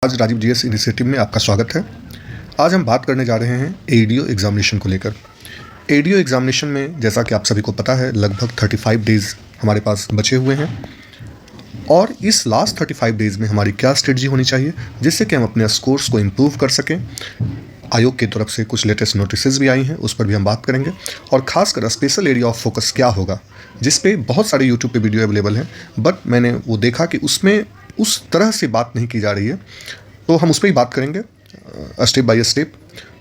आज Rajiv GS initiative में आपका स्वागत है। आज हम बात करने जा रहे हैं एडीओ एग्जामिनेशन को लेकर। एडीओ एग्जामिनेशन में जैसा कि आप सभी को पता है लगभग 35 डेज़ हमारे पास बचे हुए हैं और इस लास्ट 35 डेज़ में हमारी क्या स्ट्रेटजी होनी चाहिए जिससे कि हम अपने स्कोर्स को इम्प्रूव कर सकें। आयोग की तरफ से कुछ लेटेस्ट नोटिसेस भी आई हैं, उस पर भी हम बात करेंगे और ख़ासकर स्पेशल एरिया ऑफ फोकस क्या होगा जिस पे बहुत सारे यूट्यूब पे वीडियो अवेलेबल हैं, बट मैंने वो देखा कि उसमें उस तरह से बात नहीं की जा रही है, तो हम उस पर ही बात करेंगे स्टेप बाय स्टेप।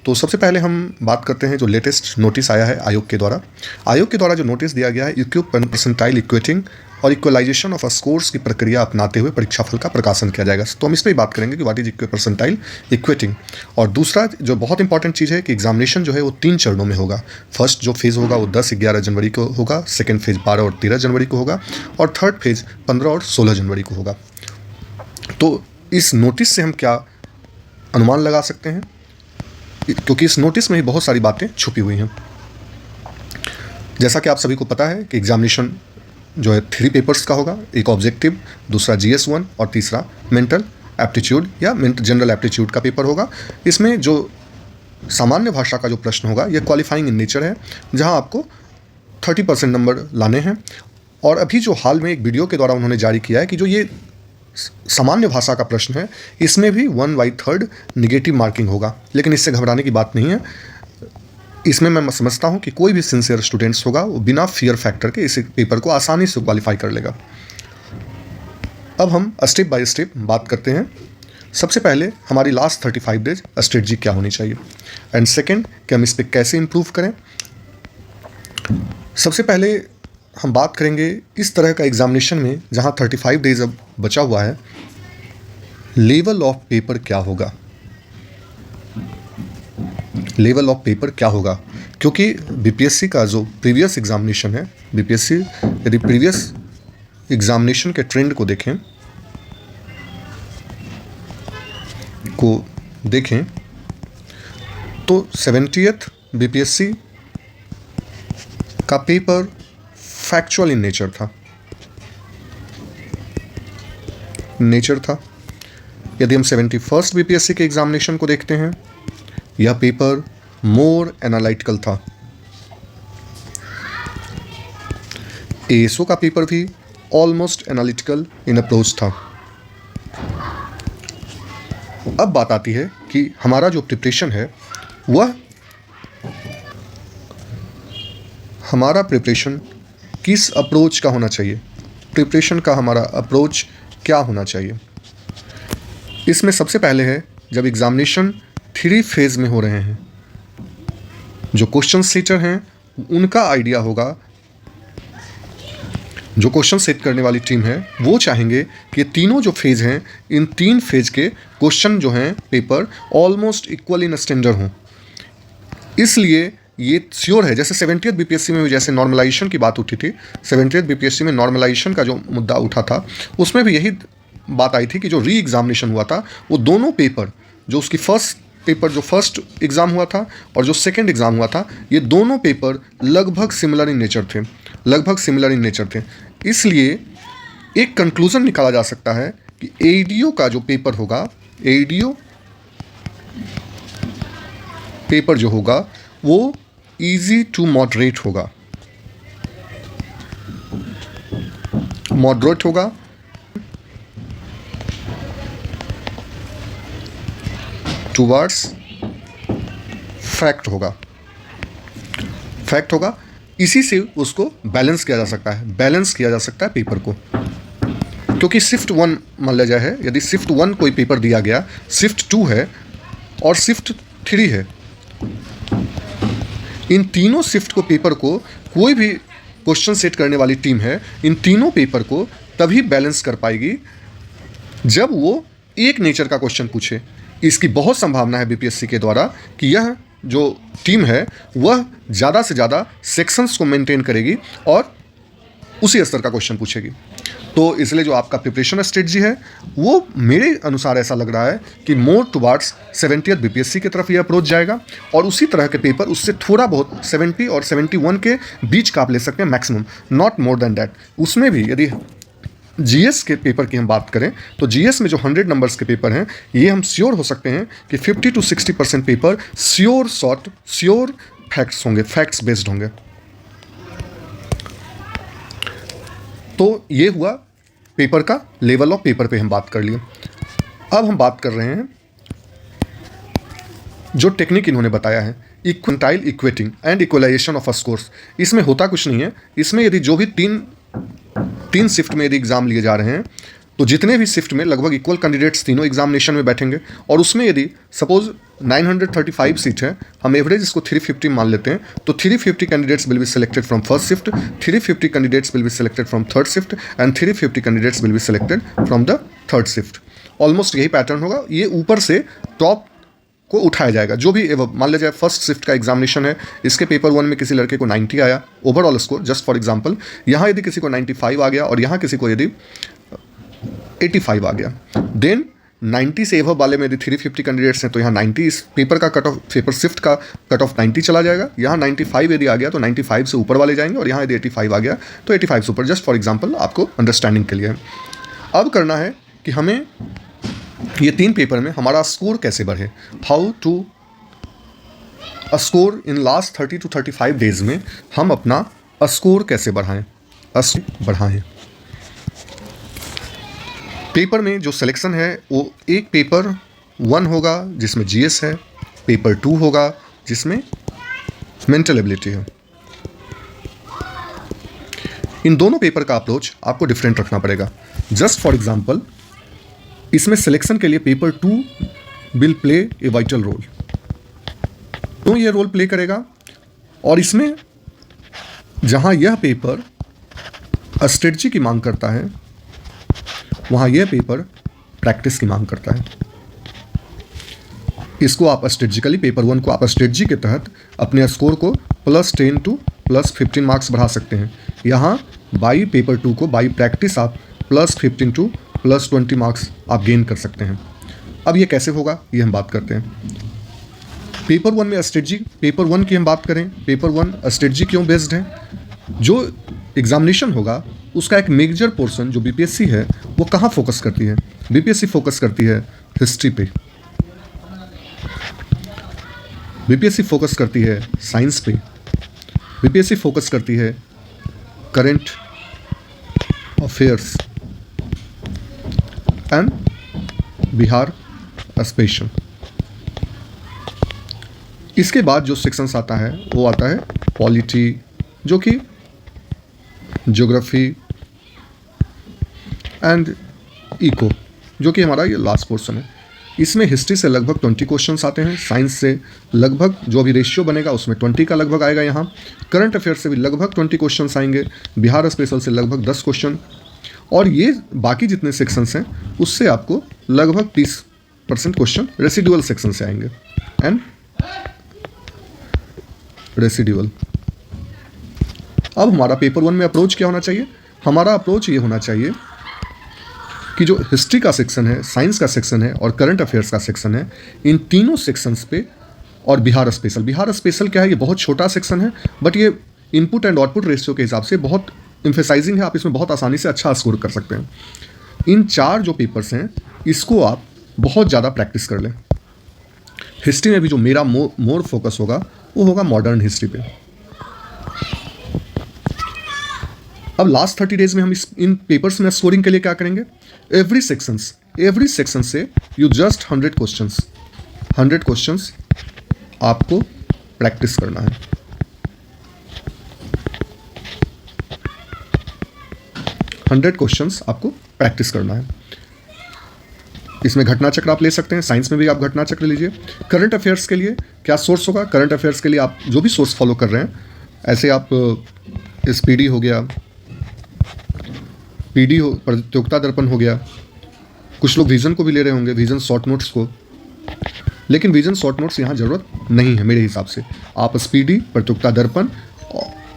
तो सबसे पहले हम बात करते हैं जो लेटेस्ट नोटिस आया है आयोग के द्वारा। आयोग के द्वारा जो नोटिस दिया गया है इक्विप परसेंटाइल इक्वेटिंग और इक्वलाइजेशन ऑफ स्कोर्स की प्रक्रिया अपनाते हुए परीक्षाफल का प्रकाशन किया जाएगा। तो हम इस पर ही बात करेंगे कि what is equip percentile equating. और दूसरा जो बहुत इंपॉर्टेंट चीज़ है कि एग्जामिनेशन जो है वो 3 चरणों में होगा। फर्स्ट जो फेज़ होगा वो 10-11 जनवरी को होगा, सेकेंड फेज़ 12 और 13 जनवरी को होगा और थर्ड फेज़ 15 और 16 जनवरी को होगा। तो इस नोटिस से हम क्या अनुमान लगा सकते हैं, क्योंकि इस नोटिस में ही बहुत सारी बातें छुपी हुई हैं। जैसा कि आप सभी को पता है कि एग्जामिनेशन जो है 3 पेपर्स का होगा, एक ऑब्जेक्टिव, दूसरा GS1 और तीसरा मेंटल एप्टीट्यूड या जनरल एप्टीट्यूड का पेपर होगा। इसमें जो सामान्य भाषा का जो प्रश्न होगा यह क्वालिफाइंग इन नेचर है, जहां आपको 30% नंबर लाने हैं। और अभी जो हाल में एक वीडियो के द्वारा उन्होंने जारी किया है कि जो ये सामान्य भाषा का प्रश्न है इसमें भी 1/3 निगेटिव मार्किंग होगा, लेकिन इससे घबराने की बात नहीं है। इसमें मैं समझता हूं कि कोई भी सिंसियर स्टूडेंट्स होगा वो बिना फियर फैक्टर के इस पेपर को आसानी से क्वालिफाई कर लेगा। अब हम स्टेप बाय स्टेप बात करते हैं। सबसे पहले हमारी लास्ट 35 डेज स्ट्रेटजी क्या होनी चाहिए एंड सेकेंड कि हम इस पर कैसे इम्प्रूव करें। सबसे पहले हम बात करेंगे इस तरह का एग्जामिनेशन में जहां 35 डेज अब बचा हुआ है, लेवल ऑफ पेपर क्या होगा। लेवल ऑफ पेपर क्या होगा, क्योंकि बीपीएससी का जो प्रीवियस एग्जामिनेशन है, बीपीएससी यदि प्रीवियस एग्जामिनेशन के ट्रेंड को देखें तो 70th बीपीएससी का पेपर फैक्चुअल इन नेचर था। यदि हम 71st बीपीएससी के एग्जामिनेशन को देखते हैं, यह पेपर मोर एनालिटिकल था। एएसओ का पेपर भी ऑलमोस्ट एनालिटिकल इन अप्रोच था। अब बात आती है कि हमारा जो प्रिपरेशन है वह हमारा प्रिपरेशन किस अप्रोच का होना चाहिए, प्रिपरेशन का हमारा अप्रोच क्या होना चाहिए। इसमें सबसे पहले है जब एग्जामिनेशन 3 फेज़ में हो रहे हैं, जो क्वेश्चन सेटर हैं उनका आइडिया होगा, जो क्वेश्चन सेट करने वाली टीम है वो चाहेंगे कि तीनों जो फेज़ हैं इन 3 फेज़ के क्वेश्चन जो हैं paper almost equal in standard हों। इसलिए ये श्योर है, जैसे 70th बीपीएससी में भी जैसे नॉर्मलाइजेशन की बात उठी थी, 70th बीपीएससी में नॉर्मलाइजेशन का जो मुद्दा उठा था उसमें भी यही बात आई थी कि जो री एग्जामिनेशन हुआ था वो दोनों पेपर, जो उसकी फर्स्ट एग्ज़ाम हुआ था और जो सेकंड एग्ज़ाम हुआ था, ये दोनों पेपर लगभग सिमिलर इन नेचर थे। इसलिए एक कंक्लूज़न निकाला जा सकता है कि एडीओ का जो पेपर होगा, एडीओ पेपर जो होगा वो ईजी टू मॉडरेट होगा, टुवर्ड्स फैक्ट होगा। इसी से उसको बैलेंस किया जा सकता है पेपर को। क्योंकि शिफ्ट 1 मान लिया जाए, यदि शिफ्ट 1 कोई पेपर दिया गया, शिफ्ट 2 है और शिफ्ट 3 है, इन तीनों शिफ्ट को पेपर को कोई भी क्वेश्चन सेट करने वाली टीम है इन तीनों पेपर को तभी बैलेंस कर पाएगी जब वो एक नेचर का क्वेश्चन पूछे। इसकी बहुत संभावना है बीपीएससी के द्वारा कि यह जो टीम है वह ज़्यादा से ज़्यादा सेक्शंस को मेंटेन करेगी और उसी स्तर का क्वेश्चन पूछेगी। तो इसलिए जो आपका प्रिपरेशन स्ट्रेटजी है वो मेरे अनुसार ऐसा लग रहा है कि मोर टुवार्ड्स 70th बीपीएससी की तरफ ये अप्रोच जाएगा और उसी तरह के पेपर उससे थोड़ा बहुत 70 और 71 के बीच का आप ले सकते हैं maximum, not more than that. उसमें भी यदि जीएस के पेपर की हम बात करें तो जीएस में जो 100 नंबर्स के पेपर हैं, ये हम श्योर हो सकते हैं कि 50 to 60% पेपर श्योर फैक्ट्स होंगे, फैक्ट्स बेस्ड होंगे। तो ये हुआ पेपर का लेवल ऑफ पेपर पे हम बात कर लिए। अब हम बात कर रहे हैं जो टेक्निक इन्होंने बताया है, quintile equating and equalization of a scores. इसमें होता कुछ नहीं है। इसमें यदि जो भी तीन शिफ्ट में यदि एग्जाम लिए जा रहे हैं तो जितने भी शिफ्ट में लगभग इक्वल कैंडिडेट्स तीनों एग्जामिनेशन में बैठेंगे, और उसमें यदि सपोज 935 सीट है, हम एवरेज इसको 350 मान लेते हैं, तो 350 candidates will be selected from first shift, 350 candidates will be selected from third shift and 350 candidates will be selected from the third shift. Almost यही पैटर्न होगा। ये ऊपर से टॉप को उठाया जाएगा। जो भी मान लीजिए फर्स्ट शिफ्ट का एग्जामिनेशन है, इसके पेपर 1 में किसी लड़के को 90 आया overall score, just for example, यहाँ यदि किसी को 95 आ गया और यहाँ किसी को यदि 85 आ गया, देन 90 से एवब वाले में यदि 350 कैंडिडेट्स हैं तो यहाँ 90 इस पेपर का कट ऑफ, पेपर शिफ्ट का कट ऑफ 90 चला जाएगा। यहाँ 95 यदि आ गया तो 95 से ऊपर वाले जाएंगे, और यहाँ यदि 85 आ गया तो 85 से ऊपर, जस्ट फॉर एग्जांपल आपको अंडरस्टैंडिंग के लिए। अब करना है कि हमें ये 3 पेपर में हमारा स्कोर कैसे बढ़े, how to score in last 30 to 35 days में हम अपना स्कोर कैसे बढ़ाएं। पेपर में जो सिलेक्शन है वो एक पेपर 1 होगा जिसमें जीएस है, पेपर 2 होगा जिसमें मेंटल एबिलिटी है। इन दोनों पेपर का अप्रोच आपको डिफरेंट रखना पड़ेगा। जस्ट फॉर एग्जांपल, इसमें सिलेक्शन के लिए paper 2 will play a vital role, तो ये रोल प्ले करेगा। और इसमें जहां यह पेपर स्ट्रेटजी की मांग करता है, वहां यह पेपर प्रैक्टिस की मांग करता है। इसको आप स्ट्रेटजिकली, पेपर 1 को आप स्ट्रेटजी के तहत अपने स्कोर को +10 to +15 मार्क्स बढ़ा सकते हैं। यहाँ बाई पेपर 2 को बाई प्रैक्टिस आप +15 to +20 मार्क्स आप गेन कर सकते हैं। अब ये कैसे होगा ये हम बात करते हैं। पेपर 1 में स्ट्रेटजी, पेपर 1 की हम बात करें, पेपर 1 स्ट्रेटजी क्यों बेस्ड है? जो एग्जामिनेशन होगा उसका एक मेजर पोर्शन जो बीपीएससी है वो कहाँ फोकस करती है? बीपीएससी फोकस करती है हिस्ट्री पे, बीपीएससी फोकस करती है साइंस पे, बीपीएससी फोकस करती है current affairs and Bihar special. इसके बाद जो सेक्शंस आता है वो आता है पॉलिटी, जो कि ज्योग्राफी एंड इको, जो कि हमारा ये लास्ट पोर्शन है। इसमें हिस्ट्री से लगभग 20 क्वेश्चंस आते हैं, साइंस से लगभग जो अभी रेशियो बनेगा उसमें 20 का लगभग आएगा। यहाँ करंट अफेयर से भी लगभग 20 क्वेश्चंस आएंगे, बिहार स्पेशल से लगभग 10 क्वेश्चन, और ये बाकी जितने सेक्शंस हैं उससे आपको लगभग 30% क्वेश्चन रेसिडुअल सेक्शन से आएंगे। एंड रेसिडुअल, अब हमारा पेपर 1 में अप्रोच क्या होना चाहिए? हमारा अप्रोच ये होना चाहिए कि जो हिस्ट्री का सेक्शन है, साइंस का सेक्शन है और करंट अफेयर्स का सेक्शन है, इन तीनों सेक्शंस पे, और बिहार स्पेशल, बिहार स्पेशल क्या है, ये बहुत छोटा सेक्शन है बट ये इनपुट एंड आउटपुट रेशियो के हिसाब से बहुत एम्फेसाइजिंग है, आप इसमें बहुत आसानी से अच्छा स्कोर कर सकते हैं। इन 4 जो पेपर्स हैं इसको आप बहुत ज़्यादा प्रैक्टिस कर लें। हिस्ट्री में भी जो मेरा मोर फोकस होगा वो होगा मॉडर्न हिस्ट्री पे। अब लास्ट 30 डेज में हम इन पेपर्स में स्कोरिंग के लिए क्या करेंगे? एवरी सेक्शन से यू जस्ट 100 क्वेश्चंस आपको प्रैक्टिस करना है। हंड्रेड क्वेश्चंस आपको प्रैक्टिस करना है। इसमें घटना चक्र आप ले सकते हैं, साइंस में भी आप घटना चक्र लीजिए। करंट अफेयर्स के लिए क्या सोर्स होगा? करंट अफेयर्स के लिए आप जो भी सोर्स फॉलो कर रहे हैं, ऐसे आप SPD हो गया, PD हो, प्रतियोगिता दर्पण हो गया, कुछ लोग विजन को भी ले रहे होंगे, विजन शॉर्ट नोट्स को, लेकिन विजन शॉर्ट नोट्स यहाँ ज़रूरत नहीं है मेरे हिसाब से। आप SPD, प्रतियोगिता दर्पण,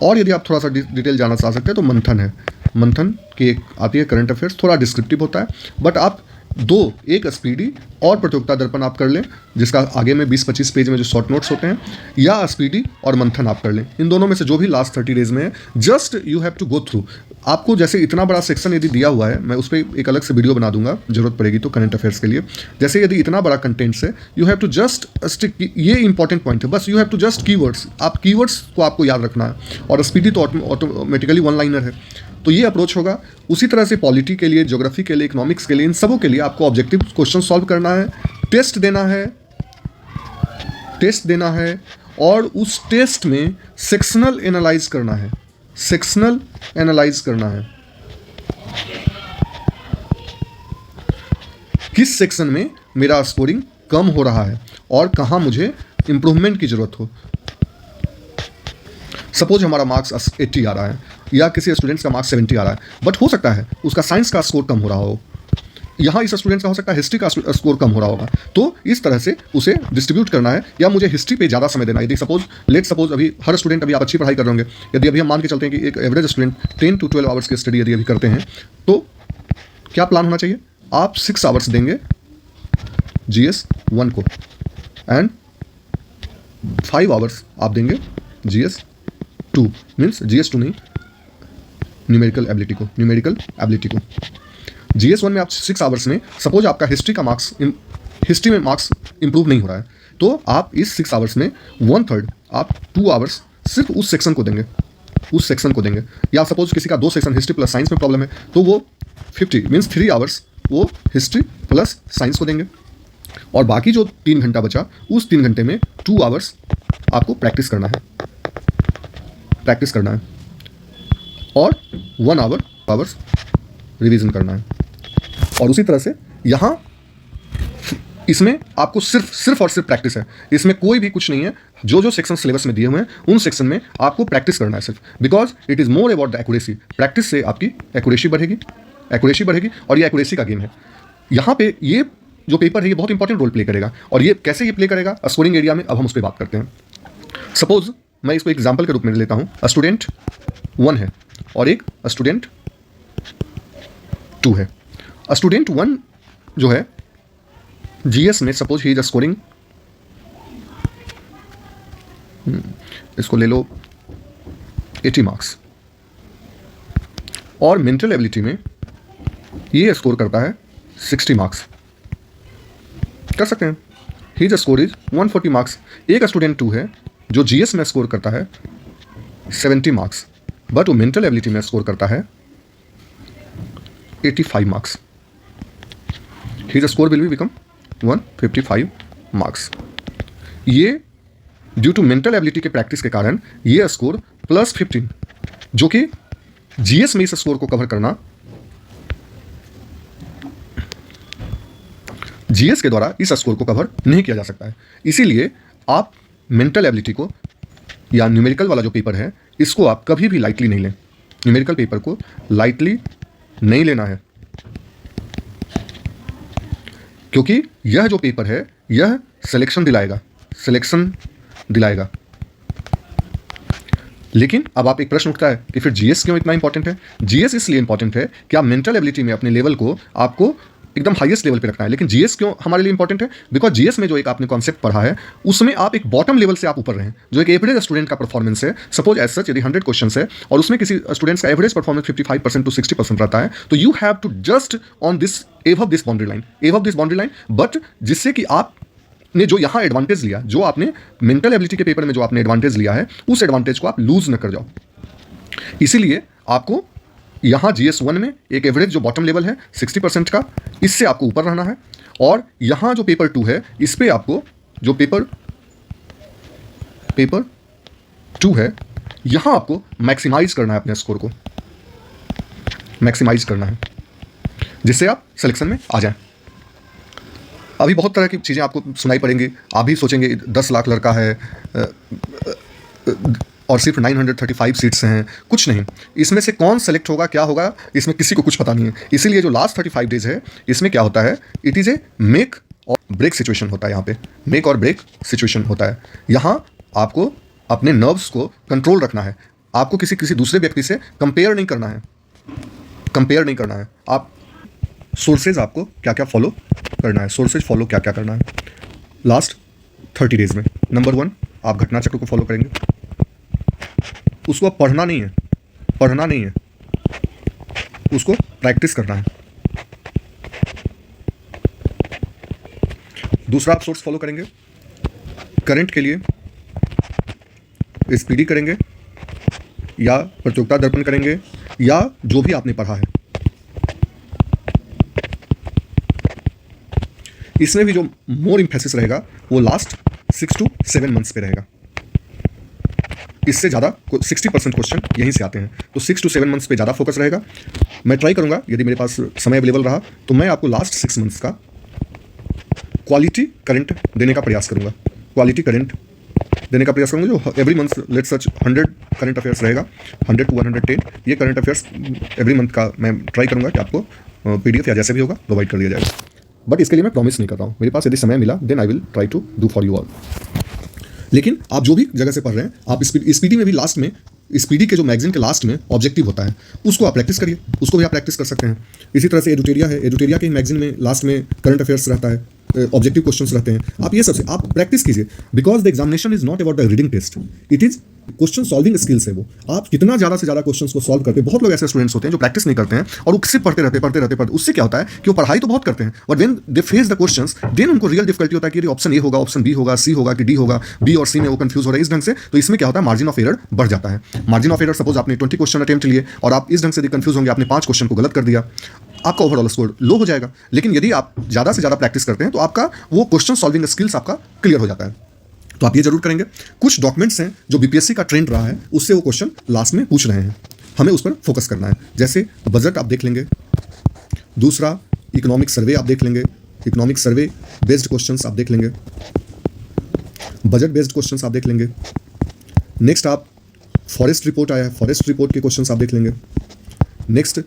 और यदि आप थोड़ा सा डिटेल जाना चाह सकते हैं तो मंथन है। मंथन की एक आती है करंट अफेयर्स, थोड़ा डिस्क्रिप्टिव होता है, बट आप दो, एक स्पीडी और प्रतियोगिता दर्पण आप कर लें, जिसका आगे में 20-25 पेज में जो शॉर्ट नोट्स होते हैं, या स्पीडी और मंथन आप कर लें। इन दोनों में से जो भी लास्ट 30 डेज में है, just you have to go through. आपको जैसे इतना बड़ा सेक्शन यदि दिया हुआ है, मैं उस पर एक अलग से वीडियो बना दूंगा जरूरत पड़ेगी तो, करंट अफेयर्स के लिए। जैसे यदि इतना बड़ा कंटेंट्स है, you have to just stick, ये इंपॉर्टेंट पॉइंट है, बस you have to just keywords, आप कीवर्ड्स को आपको याद रखना है। और स्पीडी तो ऑटोमेटिकली वन लाइनर है, तो ये अप्रोच होगा। उसी तरह से पॉलिटी के लिए, ज्योग्राफी के लिए, इकोनॉमिक्स के लिए, इन सबों के लिए आपको ऑब्जेक्टिव क्वेश्चन सॉल्व करना है, टेस्ट देना है और उस टेस्ट में सेक्शनल एनालाइज करना है, किस सेक्शन में मेरा स्कोरिंग कम हो रहा है और कहाँ मुझे इंप्रूवमेंट की जरूरत हो। सपोज हमारा मार्क्स 80 आ रहा है या किसी स्टूडेंट्स का मार्क्स 70 आ रहा है, बट हो सकता है उसका साइंस का स्कोर कम हो रहा हो, यहाँ इस स्टूडेंट का हो सकता है हिस्ट्री का स्कोर कम हो रहा होगा। तो इस तरह से उसे डिस्ट्रीब्यूट करना है, या मुझे हिस्ट्री पे ज़्यादा समय देना है। यदि सपोज अभी हर स्टूडेंट, अभी आप अच्छी पढ़ाई कर रहे होंगे, यदि अभी हम मान के चलते हैं कि एक एवरेज स्टूडेंट 10 to 12 आवर्स की स्टडी यदि अभी करते हैं, तो क्या प्लान होना चाहिए? आप 6 आवर्स देंगे GS 1 को एंड 5 आवर्स आप देंगे GS 2, मीन्स GS 2 नहीं, न्यूमेरिकल एबिलिटी को। GS 1 में आप 6 आवर्स में, सपोज आपका हिस्ट्री में मार्क्स इंप्रूव नहीं हो रहा है, तो आप इस 6 आवर्स में 1/3 आप 2 आवर्स सिर्फ उस सेक्शन को देंगे। या सपोज किसी का 2 सेक्शन हिस्ट्री प्लस साइंस में प्रॉब्लम है, तो वो 50 मीन्स 3 आवर्स वो हिस्ट्री प्लस साइंस को देंगे, और बाकी जो 3 घंटा बचा, उस 3 घंटे में 2 आवर्स आपको प्रैक्टिस करना है और 1 आवर्स रिवीजन करना है। और उसी तरह से यहाँ इसमें आपको सिर्फ और सिर्फ प्रैक्टिस है, इसमें कोई भी कुछ नहीं है। जो सेक्शन सिलेबस में दिए हुए हैं, उन सेक्शन में आपको प्रैक्टिस करना है सिर्फ, because it is more about the accuracy. Practice से आपकी एक्यूरेसी बढ़ेगी और ये एक्यूरेसी का गेम है। यहाँ पे ये जो पेपर है, ये बहुत इंपॉर्टेंट रोल प्ले करेगा। और ये कैसे ये प्ले करेगा स्कोरिंग एरिया में, अब हम उस पर बात करते हैं। सपोज मैं इसको एग्जाम्पल के रूप में लेता हूँ, स्टूडेंट 1 है और एक स्टूडेंट 2 है। स्टूडेंट 1 जो है GS में, सपोज ही इज स्कोरिंग, इसको ले लो 80 मार्क्स, और मेंटल एबिलिटी में ये स्कोर करता है 60 मार्क्स, कर सकते हैं। ही स्कोर इज 140 मार्क्स। एक स्टूडेंट 2 है जो GS में स्कोर करता है 70 मार्क्स, बट वो मेंटल एबिलिटी में स्कोर करता है 85 marks. His score will become 155 marks. ये ड्यू टू मेंटल एबिलिटी के प्रैक्टिस के कारण ये स्कोर +15, जो कि GS में इस स्कोर को कवर करना GS के द्वारा इस स्कोर को कवर नहीं किया जा सकता है। इसीलिए आप मेंटल एबिलिटी को, या न्यूमेरिकल वाला जो पेपर है, इसको आप कभी भी लाइटली नहीं लें। न्यूमेरिकल पेपर को लाइटली नहीं लेना है, क्योंकि यह जो पेपर है, यह सिलेक्शन दिलाएगा। लेकिन अब आप एक प्रश्न उठता है कि फिर GS क्यों इतना इंपॉर्टेंट है? GS इसलिए इंपॉर्टेंट है कि आप मेंटल एबिलिटी में अपने लेवल को आपको एकदम हाईएस्ट लेवल पे रखना है। लेकिन GS क्यों हमारे लिए इंपॉर्टेंट है? बिकॉज GS में जो एक आपने कॉन्सेप्ट पढ़ा है, उसमें आप एक बॉटम लेवल से आप ऊपर रहें, जो एक एवरेज स्टूडेंट का परफॉर्मेंस है। सपोज एज सच यदि 100 क्वेश्चन है और उसमें किसी स्टूडेंट्स का एवरेज परफॉर्मेंस 55% to 60% रहता है, तो you have to just on this above this boundary line, but जिससे कि आप ने जो यहाँ एडवांटेज लिया, जो आपने मेंटल एबिलिटी के पेपर में जो आपने एडवांटेज लिया है, उस एडवांटेज को आप लूज न कर जाओ। इसीलिए आपको यहाँ GS 1 में एक एवरेज जो बॉटम लेवल है 60% का, इससे आपको ऊपर रहना है। और यहाँ जो पेपर 2 है, इस पे आपको जो पेपर 2 है, यहाँ आपको मैक्सिमाइज करना है, अपने स्कोर को मैक्सिमाइज करना है, जिससे आप सिलेक्शन में आ जाएं। अभी बहुत तरह की चीज़ें आपको सुनाई पड़ेंगी, आप भी सोचेंगे 10 लाख लड़का है और सिर्फ 935 सीट्स हैं। कुछ नहीं, इसमें से कौन सेलेक्ट होगा, क्या होगा, इसमें किसी को कुछ पता नहीं है। इसीलिए जो लास्ट 35 डेज है, इसमें क्या होता है, इट इज़ ए मेक और ब्रेक सिचुएशन होता है। यहाँ पे मेक और ब्रेक सिचुएशन होता है। यहाँ आपको अपने नर्व्स को कंट्रोल रखना है, आपको किसी दूसरे व्यक्ति से कंपेयर नहीं करना है। आप सोर्सेज आपको क्या क्या फॉलो करना है, सोर्सेज फॉलो क्या क्या करना है लास्ट 30 डेज में। नंबर 1, आप घटना चक्र को फॉलो करेंगे। उसको आप पढ़ना नहीं है, उसको प्रैक्टिस करना है। दूसरा, आप सोर्स फॉलो करेंगे, करंट के लिए स्पीडी करेंगे या प्रतियोगिता दर्पण करेंगे या जो भी आपने पढ़ा है। इसमें भी जो मोर इम्फेसिस रहेगा वो लास्ट 6 to 7 मंथ्स पे रहेगा। इससे ज़्यादा 60% क्वेश्चन यहीं से आते हैं, तो 6 to 7 मंथ्स पे ज़्यादा फोकस रहेगा। मैं ट्राई करूंगा, यदि मेरे पास समय अवेलेबल रहा तो मैं आपको लास्ट 6 मंथ्स का क्वालिटी करंट देने का प्रयास करूंगा। जो एवरी मंथ लेट सच 100 करंट अफेयर्स रहेगा, 100 to 110 ये करंट अफेयर्स एवरी मंथ का मैं ट्राई करूंगा कि आपको PDF या जैसे भी होगा प्रोवाइड कर दिया जाएगा। बट इसके लिए मैं प्रॉमिस नहीं कर रहा हूँ, मेरे पास यदि समय मिला then I will try to do for you all. लेकिन आप जो भी जगह से पढ़ रहे हैं, आप स्पीडी में भी लास्ट में, स्पीडी के जो मैगजीन के लास्ट में ऑब्जेक्टिव होता है उसको आप प्रैक्टिस करिए, उसको भी आप प्रैक्टिस कर सकते हैं। इसी तरह से एडुटेरिया है, एडुटेरिया के मैगजीन में लास्ट में करंट अफेयर्स रहता है, ऑब्जेक्टिव क्वेश्चंस रहते हैं। आप ये सबसे आप प्रैक्टिस कीजिए, because the examination is not about the reading test, it is question solving skills है। वो आप कितना ज़्यादा से ज़्यादा क्वेश्चंस को सॉल्व करते हैं। बहुत लोग ऐसे स्टूडेंट्स होते हैं जो प्रैक्टिस नहीं करते हैं और वो सिर्फ पढ़ते रहते। उससे क्या होता है कि वो पढ़ाई तो बहुत करते हैं, but when they face the questions then उनको रियल डिफिकल्टी होता है कि ऑप्शन ए होगा, ऑप्शन बी होगा, सी होगा कि डी होगा, बी और सी में वो कंफ्यूज हो रहा है इस ढंग से। तो इसमें क्या होता है, मार्जिन ऑफ एरर बढ़ जाता है। मार्जिन ऑफ एरर, सपोज आपने 20 क्वेश्चन अटेम्प्ट लिए और आप इस ढंग से कंफ्यूज होंगे, आपने 5 क्वेश्चन को गलत कर दिया, आपका ओवरऑल स्कोर लो हो जाएगा। लेकिन यदि आप ज़्यादा से ज़्यादा प्रैक्टिस करते हैं तो आपका वो क्वेश्चन सॉल्विंग स्किल्स आपका क्लियर हो जाता है। तो आप ये जरूर करेंगे। कुछ डॉक्यूमेंट्स हैं जो बीपीएससी का ट्रेंड रहा है, उससे वो क्वेश्चन लास्ट में पूछ रहे हैं, हमें उस पर फोकस करना है। जैसे बजट आप देख लेंगे, दूसरा इकोनॉमिक सर्वे आप देख लेंगे, इकोनॉमिक सर्वे बेस्ड क्वेश्चंस आप देख लेंगे, बजट बेस्ड क्वेश्चंस आप देख लेंगे। नेक्स्ट आप फॉरेस्ट रिपोर्ट आया है, फॉरेस्ट रिपोर्ट के क्वेश्चंस आप देख लेंगे। नेक्स्ट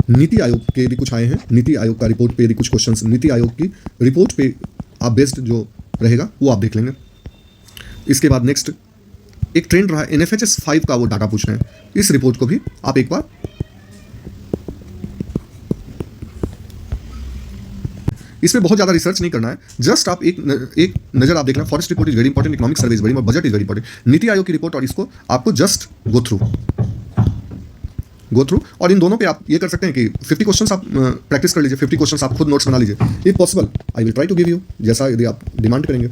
नीति आयोग के यदि कुछ आए हैं, नीति आयोग का रिपोर्ट पे यदि कुछ क्वेश्चंस नीति आयोग की रिपोर्ट पे आप बेस्ड जो रहेगा वो आप देख लेंगे। इसके बाद नेक्स्ट एक ट्रेंड रहा है NFHS 5 का, वो डाटा पूछ रहे हैं, इस रिपोर्ट को भी आप एक बार इसमें बहुत ज़्यादा रिसर्च नहीं करना है, जस्ट आप एक नज़र आप देखना। Forest report is very important, economic survey is very important, budget is very important, NITI Aayog की रिपोर्ट, और इसको आपको जस्ट गो थ्रू। और इन दोनों पे आप ये कर सकते हैं कि 50 क्वेश्चंस आप प्रैक्टिस कर लीजिए, 50 क्वेश्चंस आप खुद नोट्स बना लीजिए, if possible I will try to give you, जैसा यदि आप डिमांड करेंगे।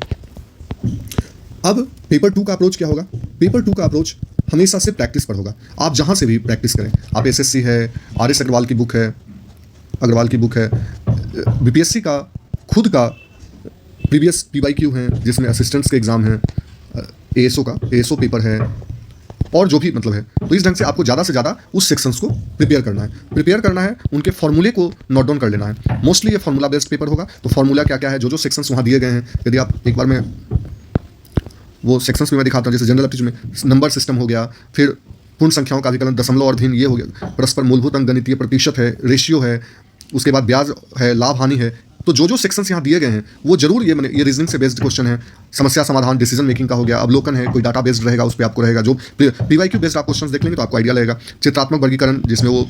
अब पेपर 2 का अप्रोच क्या होगा? पेपर 2 का अप्रोच हमेशा से प्रैक्टिस पर होगा। आप जहाँ से भी प्रैक्टिस करें, आप SSC है, RS अग्रवाल की बुक है, BPSC का खुद का प्रीवियस PYQ है जिसमें असिस्टेंट्स के एग्ज़ाम हैं, ASO पेपर है, और जो भी मतलब है। तो इस ढंग से आपको ज़्यादा से ज़्यादा उस सेक्शंस को प्रिपेयर करना है, उनके फॉर्मूले को नोट डाउन कर लेना है। मोस्टली ये फॉर्मूला बेस्ड पेपर होगा, तो फॉर्मूला क्या क्या है, जो सेक्शंस वहाँ दिए गए हैं, यदि आप एक बार में वो सेक्शंस भी मैं दिखाता हूँ। जैसे जनरल एप्टीट्यूड में नंबर सिस्टम हो गया, फिर पूर्ण संख्याओं का विकलन, दशमलव और भिन्न, ये हो गया, परस्पर मूलभूत अंक गणितीय, प्रतिशत है, रेशियो है, उसके बाद ब्याज है, लाभ हानि है। तो जो सेक्शंस यहाँ दिए गए हैं वो जरूर ये रीजनिंग से बेस्ड क्वेश्चन है, समस्या समाधान, डिसीजन मेकिंग का हो गया, अवलोकन है, कोई डाटा बेस्ड रहेगा उस पर आपको रहेगा। जो PYQ बेस्ड आप क्वेश्चन देख लेंगे तो आपको आइडिया लगेगा। चित्रात्मक वर्गीकरण जिसमें वो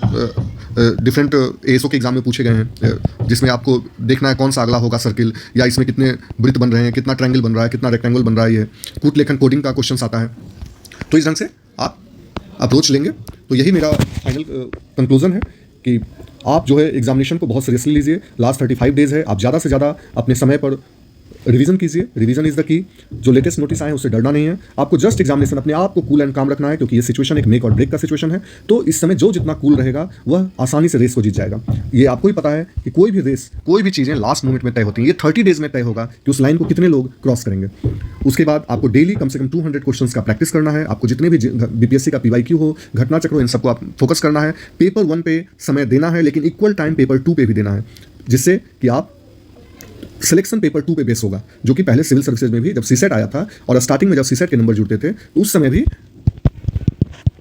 डिफरेंट ASO के एग्जाम में पूछे गए हैं, जिसमें आपको देखना है कौन सा अगला होगा सर्किल, या इसमें कितने वृत्त बन रहे हैं, कितना ट्रायंगल बन रहा है, कितना रेक्टेंगल बन रहा है, ये कूट लेखन कोडिंग का क्वेश्चन आता है। तो इस ढंग से आप अप्रोच लेंगे। तो यही मेरा फाइनल कंक्लूजन है कि आप जो है एग्जामिनेशन को बहुत सीरियसली लीजिए। लास्ट 35 डेज है, आप ज़्यादा से ज़्यादा अपने समय पर रिवीजन कीजिए। Revision is the key. जो लेटेस्ट नोटिस आए हैं उससे डरना नहीं है, आपको जस्ट एग्जामिनेशन अपने आप को कूल एंड काम रखना है, क्योंकि ये सिचुएशन एक मेक और ब्रेक का सिचुएशन है। तो इस समय जो जितना कूल रहेगा वह आसानी से रेस को जीत जाएगा। ये आपको ही पता है कि कोई भी रेस, कोई भी चीज़ें लास्ट मोमेंट में तय होती हैं। ये 30 डेज में तय होगा कि उस लाइन को कितने लोग क्रॉस करेंगे। उसके बाद आपको डेली कम से कम 200 क्वेश्चन का प्रैक्टिस करना है। आपको जितने भी BPSC का PYQ हो, घटना चक्र हो, इन सबको आप फोकस करना है। पेपर 1 पे समय देना है, लेकिन इक्वल टाइम पेपर 2 पे भी देना है, जिससे कि आप सिलेक्शन पेपर 2 पे बेस होगा, जो कि पहले सिविल सर्विसेज में भी जब CSET आया था और स्टार्टिंग में जब CSET के नंबर जुड़ते थे तो उस समय भी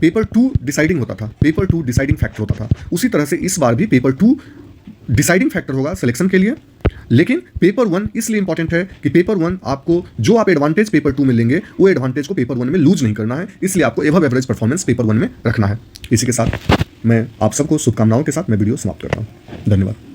पेपर 2 डिसाइडिंग होता था, पेपर 2 डिसाइडिंग फैक्टर होता था। उसी तरह से इस बार भी पेपर 2 डिसाइडिंग फैक्टर होगा सिलेक्शन के लिए। लेकिन पेपर 1 इसलिए इंपॉर्टेंट है कि पेपर 1 आपको जो आप एडवांटेज पेपर 2 में लेंगे वो एडवांटेज को पेपर 1 में लूज नहीं करना है, इसलिए आपको एवब एवरेज परफॉर्मेंस पेपर 1 में रखना है। इसी के साथ मैं आप सबको शुभकामनाओं के साथ मैं वीडियो समाप्त करता हूँ। धन्यवाद।